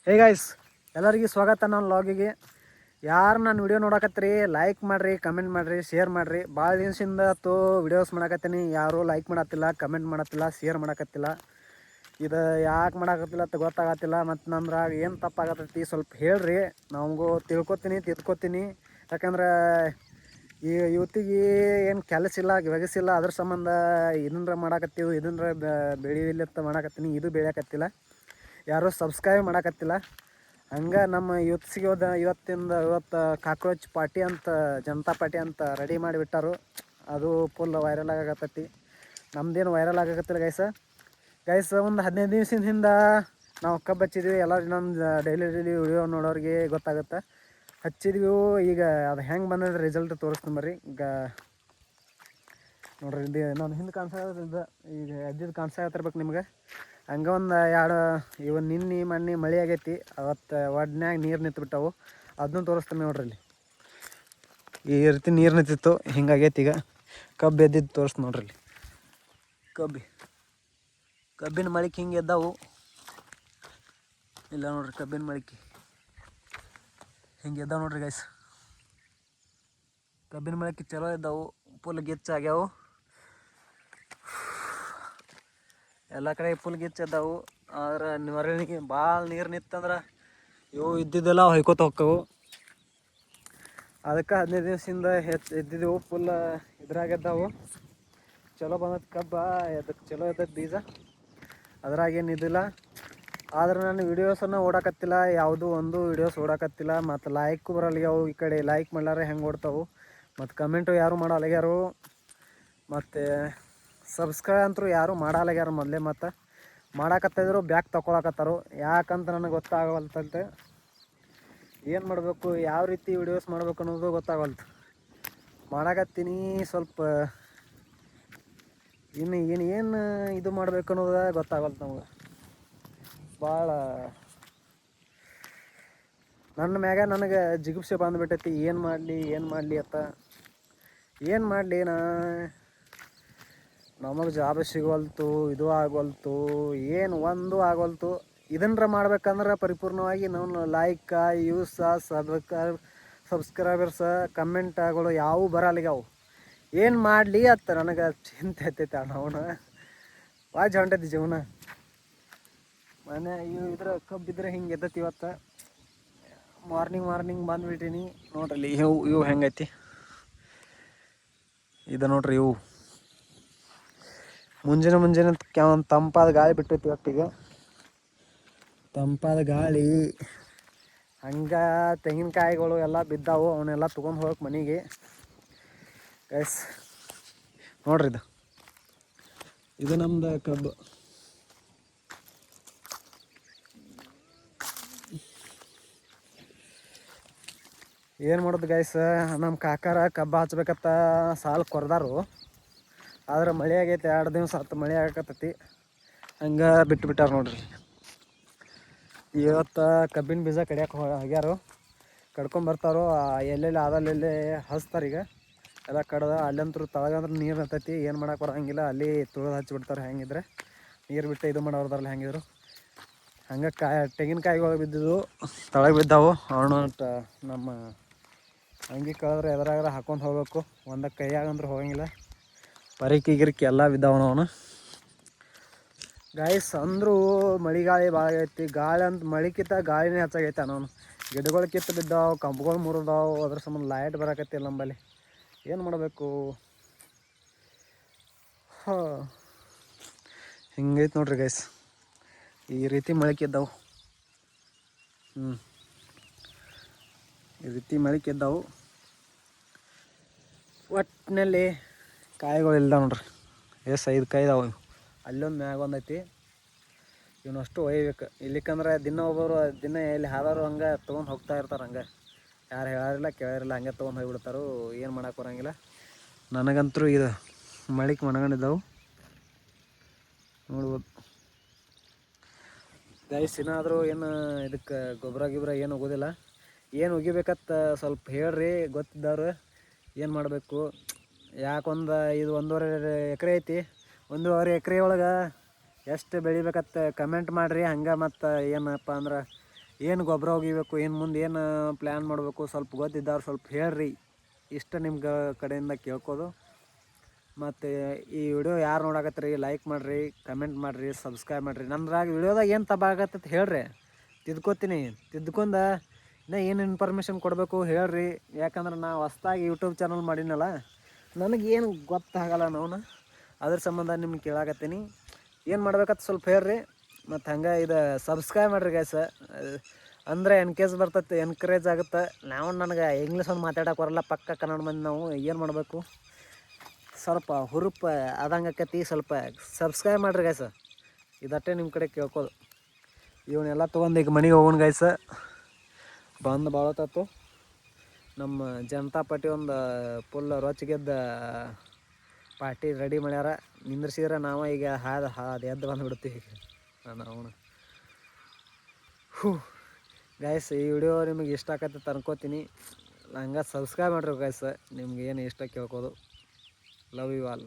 Hey guys, ಎಲ್ಲರಿಗೂ ಸ್ವಾಗತ ನನ್ನ ಲಾಗಿಗೆ. ಯಾರು ನನ್ನ ವಿಡಿಯೋ ನೋಡಕತ್ತೀರಿ ಲೈಕ್ ಮಾಡಿರಿ, ಕಮೆಂಟ್ ಮಾಡಿರಿ, ಶೇರ್ ಮಾಡಿರಿ. ಭಾಳ ದಿವಸದಿಂದ ವಿಡಿಯೋಸ್ ಮಾಡಕತ್ತೀನಿ, ಯಾರೂ ಲೈಕ್ ಮಾಡತ್ತಿಲ್ಲ, ಕಮೆಂಟ್ ಮಾಡತ್ತಿಲ್ಲ, ಶೇರ್ ಮಾಡಕತ್ತಿಲ್ಲ. ಇದು ಯಾಕೆ ಮಾಡಕತ್ತಿಲ್ಲ ಅಂತ ಗೊತ್ತಾಗತ್ತಿಲ್ಲ. ಮತ್ತು ನಮ್ದ್ರಾಗ ಏನು ತಪ್ಪಾಗತ್ತೈತಿ ಸ್ವಲ್ಪ ಹೇಳ್ರಿ, ನಮಗೂ ತಿಳ್ಕೊತೀನಿ. ಯಾಕಂದ್ರೆ ಈ ಯುವತಿಗೆ ಏನು ಕೆಲಸ ಇಲ್ಲ, ಬಗೆಸಿಲ್ಲ, ಅದ್ರ ಸಂಬಂಧ ಇದನ್ನ ಮಾಡಕತ್ತೀವಿ, ಇದನ್ನ ಬೆಳಿಲಿತ್ತ ಮಾಡಕತ್ತೀನಿ, ಇದು ಬೆಳೆಯಕತ್ತಿಲ್ಲ. ಯಾರೂ ಸಬ್ಸ್ಕ್ರೈಬ್ ಮಾಡಕತ್ತಿಲ್ಲ. ಹಂಗೆ ನಮ್ಮ ಯೂತ್ಸಿಗೆ ಇವತ್ತು ಕಾಕ್ರೋಚ್ ಪಾರ್ಟಿ ಅಂತ, ಜನತಾ ಪಾರ್ಟಿ ಅಂತ ರೆಡಿ ಮಾಡಿಬಿಟ್ಟಾರು. ಅದು ಫುಲ್ ವೈರಲ್ ಆಗಕತ್ತೈತಿ. ನಮ್ದೇನು ವೈರಲ್ ಆಗಕತ್ತಿಲ್ಲ ಗೈಸ್. ಒಂದು 15 ದಿವಸದ ಹಿಂದೆ ನಾವು ಕಬ್ಬು ಹಚ್ಚಿದ್ವಿ. ಎಲ್ಲರೂ ನಮ್ಮ ಡೈಲಿ ವಿಡಿಯೋ ನೋಡೋರಿಗೆ ಗೊತ್ತಾಗುತ್ತೆ. ಹಚ್ಚಿದ್ವಿ. ಈಗ ಅದು ಹೆಂಗೆ ಬಂದಿದೆ ರಿಸಲ್ಟ್ ತೋರಿಸ್ತೀನಿ ಬರ್ರಿ. ಈಗ ನೋಡ್ರಿ, ಇದು ನಾನು ಹಿಂದೆ ಕಾಣಿಸೋದು, ಈಗ ಎದ್ದಿದ್ದು ಕಾಣಿಸ್ತಿರ್ಬೇಕು ನಿಮ್ಗೆ. ಹಂಗೆ ಒಂದು ನಿನ್ನೆ ಮಣ್ಣಿ ಮಳೆ ಆಗೈತಿ. ಅವತ್ತು ಒಡ್ನ್ಯಾಗ ನೀರು ನಿಂತ್ಬಿಟ್ಟವು. ಅದನ್ನು ತೋರಿಸ್ತೀನಿ ನೋಡ್ರಿ. ಇಲ್ಲಿ ಈ ರೀತಿ ನೀರು ನಿಂತಿತ್ತು, ಹಿಂಗಾಗೈತಿ. ಈಗ ಕಬ್ಬು ಎದ್ದಿದ್ದು ತೋರಿಸ್ತೀನಿ ನೋಡ್ರಿ. ಇಲ್ಲಿ ಕಬ್ಬಿನ ಮಳಿಕೆ ಹಿಂಗೆ ಎದ್ದಾವು. ಇಲ್ಲ ನೋಡ್ರಿ, ಕಬ್ಬಿನ ಮಳಿಕೆ ಹಿಂಗೆ ಎದ್ದಾವೆ ನೋಡ್ರಿ ಗೈಸ್. ಕಬ್ಬಿನ ಮಳಿಕೆ ಚಲೋ ಇದ್ದಾವೆ, ಫುಲ್ ಗಿಚ್ಚಾಗ್ಯಾವು. ಎಲ್ಲ ಕಡೆ ಫುಲ್ ಗಿಚ್ಚದ್ದಾವು. ಆದ್ರೆ ಹೊರಳಿಗೆ ಭಾಳ ನೀರು ನಿಂತಂದ್ರೆ ಇವು ಇದ್ದಿದ್ದೆಲ್ಲ ಹೊಯ್ಕೋತ ಹೋಕ್ಕವು. ಅದಕ್ಕೆ 15 ದಿವಸದಿಂದ ಎದ್ದಿದ್ದೆವು, ಫುಲ್ ಇದ್ರಾಗೆದ್ದಾವು. ಚಲೋ ಬಂದದ್ದು ಕಬ್ಬ, ಅದಕ್ಕೆ ಚಲೋ ಇದ್ದದ್ದು ಬೀಜ, ಅದ್ರಾಗೇನು ಇದಿಲ್ಲ. ಆದ್ರೆ ನಾನು ವೀಡಿಯೋಸನ್ನು ಓಡಾಕತ್ತಿಲ್ಲ, ಯಾವುದೂ ಒಂದು ವೀಡಿಯೋಸ್ ಓಡಾಕತ್ತಿಲ್ಲ. ಮತ್ತು ಲೈಕು ಬರಲ್ಗ್ಯಾವು. ಈ ಕಡೆ ಲೈಕ್ ಮಾಡ್ಲಾರೆ ಹೆಂಗೆ ಓಡ್ತಾವು, ಮತ್ತು ಕಮೆಂಟು ಯಾರು ಮಾಡಲ್ಗ್ಯಾರು, ಮತ್ತು ಸಬ್ಸ್ಕ್ರೈಬ್ ಅಂತೂ ಯಾರು ಮಾಡಲ್ಗ್ಯಾರ. ಮೊದಲೇ ಮತ್ತು ಮಾಡಾಕತ್ತಿದ್ರು ಬ್ಯಾಕ್ ತೊಗೊಳಕತ್ತಾರು. ಯಾಕಂತ ನನಗೆ ಗೊತ್ತಾಗವಲ್ತಂತೆ. ಏನು ಮಾಡಬೇಕು, ಯಾವ ರೀತಿ ವಿಡಿಯೋಸ್ ಮಾಡ್ಬೇಕು ಅನ್ನೋದು ಗೊತ್ತಾಗವಲ್ತು. ಮಾಡಾಕತ್ತೀನಿ ಸ್ವಲ್ಪ, ಏನು ಇದು ಮಾಡ್ಬೇಕು ಅನ್ನೋದು ಗೊತ್ತಾಗಲ್ತು ನಮ್ಗೆ. ಭಾಳ ನನ್ನ ಮ್ಯಾಗ ನನಗೆ ಜಿಗುಪ್ಸೆ ಬಂದುಬಿಟ್ಟೈತಿ. ಏನು ಮಾಡಲಿ ಅಂತ. ಏನು ಮಾಡಲಿ ನಮಗೆ ಜಾಬ್ ಸಿಗೋಲ್ತು, ಇದು ಆಗೋಲ್ತು, ಏನು ಒಂದು ಆಗೋಲ್ತು. ಇದನ್ನ ಮಾಡ್ಬೇಕಂದ್ರೆ ಪರಿಪೂರ್ಣವಾಗಿ ನಾವು ಲೈಕ್, ಯೂಸ, ಸಬ್ಸ್ಕ್ರೈಬರ್ಸ, ಕಮೆಂಟ್ಗಳು ಯಾವುವು ಬರಲ್ಗ್ಯಾವು. ಏನು ಮಾಡಲಿ ಅಂತ ನನಗೆ ಚಿಂತೆ ಐತೈತೆ. ಅವನು ವಾಜ್ ಹೊಂಟೈತಿ ಜೀವನ. ಮನೆ ಇದ್ರ ಕಬ್ಬಿದ್ರೆ ಹಿಂಗೆ ಎದ್ದೈತಿ. ಇವತ್ತು ಮಾರ್ನಿಂಗ್ ಬಂದುಬಿಟ್ಟಿನಿ ನೋಡ್ರಿ. ಇವು ಹೆಂಗೈತಿ ಇದು ನೋಡ್ರಿ. ಇವು ಮುಂಜಾನೆ ಒಂದು ತಂಪಾದ ಗಾಳಿ ಬಿಟ್ಟೈತಿ. ಇವತ್ತಿಗೆ ತಂಪಾದ ಗಾಳಿ. ಹಂಗೆ ತೆಂಗಿನಕಾಯಿಗಳು ಎಲ್ಲ ಬಿದ್ದಾವು, ಅವನ್ನೆಲ್ಲ ತೊಗೊಂಡು ಹೋಗಕ್ಕೆ ಮನೆಗೆ ಗೈಸ್. ನೋಡ್ರಿ, ಇದು ನಮ್ದು ಕಬ್ಬು. ಏನು ಮಾಡೋದು ಗೈಸ್, ನಮ್ಮ ಕಾಕಾರ ಕಬ್ಬು ಹಚ್ಬೇಕತ್ತ ಸಾಲು ಕೊರ್ದಾರು. ಆದ್ರೆ ಮಳೆ ಆಗೈತೆ, 2 ದಿವಸ ಆಯ್ತು ಮಳೆ ಆಗಕತ್ತೈತಿ. ಹಂಗೆ ಬಿಟ್ಟಾರ ನೋಡ್ರಿ. ಇವತ್ತು ಕಬ್ಬಿನ ಬೀಜ ಕಡಿಯೋಕೆ ಹೋಗ್ಯಾರು. ಕಡ್ಕೊಂಬರ್ತಾರೋ ಎಲ್ಲೆಲ್ಲಿ ಆದಲ್ಲೆಲ್ಲಿ ಹಚ್ತಾರೆ. ಈಗ ಎಲ್ಲ ಕಡ್ದ ಅಲ್ಲಂತೂ ತಳಗಂದ್ರೆ ನೀರು ನಿಂತೈತಿ. ಏನು ಮಾಡಕ್ಕೆ ಬರೋಂಗಿಲ್ಲ. ಅಲ್ಲಿ ತುಳಿದು ಹಚ್ಚಿಬಿಡ್ತಾರೆ. ಹೆಂಗಿದ್ರೆ ನೀರು ಬಿಟ್ಟು ಇದು ಮಾಡೋರ್ದಾರಲ್ಲ ಹೆಂಗಿದ್ರು. ಹಂಗೆ ತೆಂಗಿನಕಾಯಿಗಳು ಬಿದ್ದಿದ್ದು ತಳಗೆ ಬಿದ್ದಾವು. ಅವನು ನಮ್ಮ ಅಂಗಿ ಕಳೆದ್ರೆ ಎದುರಾಗ ಹಾಕೊಂಡು ಹೋಗ್ಬೇಕು. ಒಂದಕ್ಕೆ ಕೈಯಾಗಂದ್ರೆ ಹೋಗಂಗಿಲ್ಲ. ಗಿರಿಕಿ ಎಲ್ಲ ಬಿದ್ದಾವನು ಅವನು ಗಾಯ್ಸ್. ಅಂದರೂ ಮಳೆಗಾಳಿ ಭಾಳ ಆಗೈತಿ. ಗಾಳಿ ಅಂತ ಮಳಿಕಿಂತ ಗಾಳಿನೇ ಹೆಚ್ಚಾಗೈತೆ. ಅವನು ಗಿಡಗಳು ಕಿತ್ತು ಬಿದ್ದಾವೆ, ಕಂಬಗಳು ಮುರಿದಾವು. ಅದ್ರ ಸಂಬಂಧ ಲೈಟ್ ಬರೋಕತ್ತಿಲ್ಲ ನಂಬಲ್ಲಿ. ಏನು ಮಾಡಬೇಕು? ಹಿಂಗೈತೆ ನೋಡ್ರಿ ಗೈಸ್. ಈ ರೀತಿ ಮಳಿಕಿದ್ದಾವು. ಈ ರೀತಿ ಮಳಿಕಿದ್ದಾವು. ಒಟ್ಟಿನಲ್ಲಿ ಕಾಯಿಗಳು ಇಲ್ಲ ನೋಡ್ರಿ. 5 ಕಾಯಿ ಇದಾವೆ. ಅಲ್ಲೊಂದು ಮ್ಯಾಗ ಒಂದೈತಿ. ಇವನಷ್ಟು ಒಯ್ಬೇಕು. ಇಲ್ಲಿಕಂದ್ರೆ ದಿನ ಎಲ್ಲಿ ಹಾದಾರು ಹಂಗೆ ತೊಗೊಂಡು ಹೋಗ್ತಾ ಇರ್ತಾರೆ. ಹಂಗೆ ಯಾರು ಹೇಳೋರಿಲ್ಲ ಕೇಳೋರಿಲ್ಲ, ಹಂಗೆ ತೊಗೊಂಡು ಹೋಗಿಬಿಡ್ತಾರೆ. ಏನು ಮಾಡೋಕೆ ಬರೋಂಗಿಲ್ಲ. ನನಗಂತೂ ಇದು ಮಳಿಗೆ ಮನಗಂಡಿದ್ದಾವೆ ನೋಡ್ಬೋದು ಗೈಸ್. ಏನಾದರೂ ಏನು ಇದಕ್ಕೆ ಗೊಬ್ಬರ ಏನು ಹೋಗೋದಿಲ್ಲ. ಏನು ಒಗಿಬೇಕತ್ತ ಸ್ವಲ್ಪ ಹೇಳ್ರಿ ಗೊತ್ತಿದ್ದವ್ರು. ಏನು ಮಾಡಬೇಕು? ಇದು 1.5 ಎಕರೆ ಐತಿ. 1.5 ಎಕರೆ ಒಳಗೆ ಎಷ್ಟು ಬೆಳಿಬೇಕತ್ತ ಕಮೆಂಟ್ ಮಾಡಿರಿ. ಹಂಗೆ ಮತ್ತು ಏನಪ್ಪ ಅಂದ್ರೆ ಏನು ಗೊಬ್ಬರ ಒಗಿಬೇಕು, ಏನು ಮುಂದೆ ಏನು ಪ್ಲ್ಯಾನ್ ಮಾಡಬೇಕು ಸ್ವಲ್ಪ ಗೊತ್ತಿದ್ದವ್ರು ಸ್ವಲ್ಪ ಹೇಳ್ರಿ. ಇಷ್ಟ ನಿಮ್ಮ ಕಡೆಯಿಂದ ಕೇಳ್ಕೋದು. ಮತ್ತು ಈ ವಿಡಿಯೋ ಯಾರು ನೋಡಕತ್ತೀರಿ ಲೈಕ್ ಮಾಡಿರಿ, ಕಮೆಂಟ್ ಮಾಡಿರಿ, ಸಬ್ಸ್ಕ್ರೈಬ್ ಮಾಡಿರಿ. ನಮ್ದ್ರಾಗ ವಿಡಿಯೋದಾಗ ಏನು ತಪ್ಪಾಗತ್ತೆ ಹೇಳ್ರಿ, ತಿದ್ಕೋತೀನಿ. ತಿದ್ಕೊಂಡ ಇನ್ನೂ ಏನು ಇನ್ಫಾರ್ಮೇಷನ್ ಕೊಡಬೇಕು ಹೇಳ್ರಿ. ಯಾಕಂದ್ರೆ ನಾ ಹೊಸ್ದಾಗಿ ಯೂಟ್ಯೂಬ್ ಚಾನಲ್ ಮಾಡೀನಲ್ಲ, ನನಗೇನು ಗೊತ್ತಾಗಲ್ಲ ನಾವು, ಅದ್ರ ಸಂಬಂಧ ನಿಮ್ಗೆ ಕೇಳಾಕತ್ತೀನಿ. ಏನು ಮಾಡ್ಬೇಕಂತ ಸ್ವಲ್ಪ ಹೇಳ್ರಿ. ಮತ್ತು ಹಂಗೆ ಇದು ಸಬ್ಸ್ಕ್ರೈಬ್ ಮಾಡಿರಿ ಗೈಸ. ಅಂದರೆ ಎನ್ಕರೇಜ್ ಆಗುತ್ತೆ. ನನಗೆ ಇಂಗ್ಲೀಷ್ ಒಂದು ಮಾತಾಡೋಕೆ ಬರಲ್ಲ, ಪಕ್ಕ ಕನ್ನಡ ಮಂದಿ ನಾವು. ಏನು ಮಾಡಬೇಕು, ಸ್ವಲ್ಪ ಹುರುಪು ಆದಂಗೆ ಆಕತಿ. ಸ್ವಲ್ಪ ಸಬ್ಸ್ಕ್ರೈಬ್ ಮಾಡಿರಿ ಗೈಸ. ಇದಟ್ಟೆ ನಿಮ್ಮ ಕಡೆ ಕೇಳ್ಕೋದು. ಇವನ್ನೆಲ್ಲ ತೊಗೊಂಡು ಈಗ ಮನೆಗೆ ಹೋಗೋಣ ಗೈಸ. ಬಂದು ಭಾಳತ್ತಾತು. ನಮ್ಮ ಜನತಾ ಪಾರ್ಟಿ ಒಂದು ಫುಲ್ ರೊಚ್ಚಿಗೆದ್ದ ಪಾರ್ಟಿ ರೆಡಿ ಮಾಡ್ಯಾರ. ನಿಂದ್ರಿಸಿದ್ರೆ ನಾವು ಈಗ ಹಾದು ಎದ್ದು ಬಂದುಬಿಡ್ತೀವಿ ನಾವು. ಗೈಸ್, ಈ ವಿಡಿಯೋ ನಿಮಗೆ ಇಷ್ಟ ಆಕತ್ತೆ ಅನ್ಕೋತೀನಿ. ಹಂಗೆ ಸಬ್ಸ್ಕ್ರೈಬ್ ಮಾಡಿರಿ ಗೈಸ್. ನಿಮ್ಗೆ ಏನು ಇಷ್ಟ ಕೇಳ್ಕೋದು. Love you all.